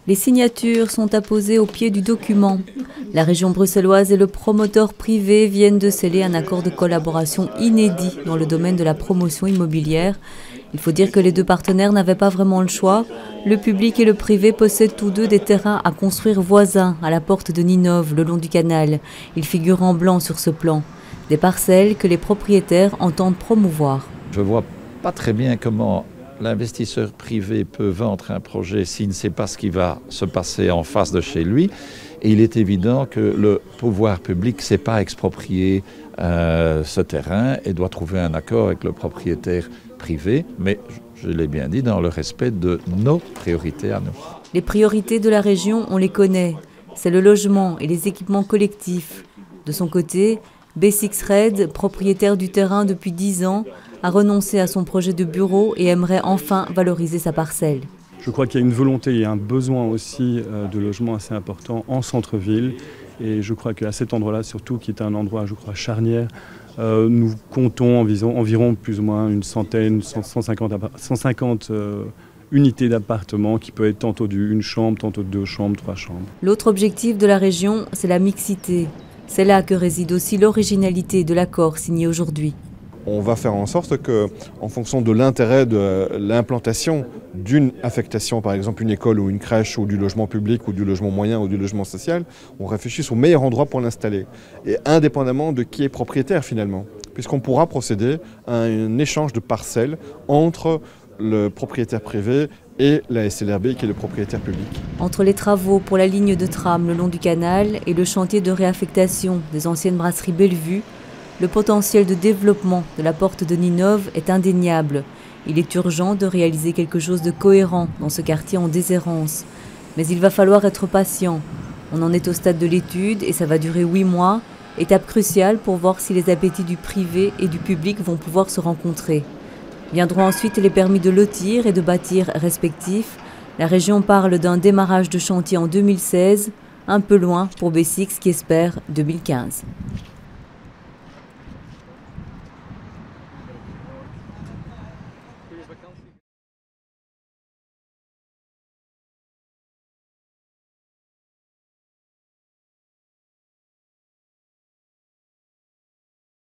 Les signatures sont apposées au pied du document. La région bruxelloise et le promoteur privé viennent de sceller un accord de collaboration inédit dans le domaine de la promotion immobilière. Il faut dire que les deux partenaires n'avaient pas vraiment le choix. Le public et le privé possèdent tous deux des terrains à construire voisins à la porte de Ninove, le long du canal. Ils figurent en blanc sur ce plan. Des parcelles que les propriétaires entendent promouvoir. Je ne vois pas très bien comment l'investisseur privé peut vendre un projet s'il ne sait pas ce qui va se passer en face de chez lui. Et il est évident que le pouvoir public ne sait pas exproprier ce terrain et doit trouver un accord avec le propriétaire privé, mais je l'ai bien dit, dans le respect de nos priorités à nous. Les priorités de la région, on les connaît. C'est le logement et les équipements collectifs. De son côté, B6 Red, propriétaire du terrain depuis 10 ans, a renoncé à son projet de bureau et aimerait enfin valoriser sa parcelle. Je crois qu'il y a une volonté et un besoin aussi de logement assez important en centre-ville. Et je crois qu'à cet endroit-là, surtout, qui est un endroit, je crois, charnière, nous comptons environ plus ou moins une centaine, 150 unités d'appartements qui peut être tantôt une chambre, tantôt 2 chambres, 3 chambres. L'autre objectif de la région, c'est la mixité. C'est là que réside aussi l'originalité de l'accord signé aujourd'hui. On va faire en sorte que, en fonction de l'intérêt de l'implantation d'une affectation, par exemple une école ou une crèche ou du logement public ou du logement moyen ou du logement social, on réfléchisse au meilleur endroit pour l'installer. Et indépendamment de qui est propriétaire finalement, puisqu'on pourra procéder à un échange de parcelles entre le propriétaire privé et la SLRB qui est le propriétaire public. Entre les travaux pour la ligne de tram le long du canal et le chantier de réaffectation des anciennes brasseries Bellevue, le potentiel de développement de la porte de Ninove est indéniable. Il est urgent de réaliser quelque chose de cohérent dans ce quartier en déshérence. Mais il va falloir être patient. On en est au stade de l'étude et ça va durer 8 mois, étape cruciale pour voir si les appétits du privé et du public vont pouvoir se rencontrer. Viendront ensuite les permis de lotir et de bâtir respectifs. La région parle d'un démarrage de chantier en 2016, un peu loin pour B6 qui espère 2015.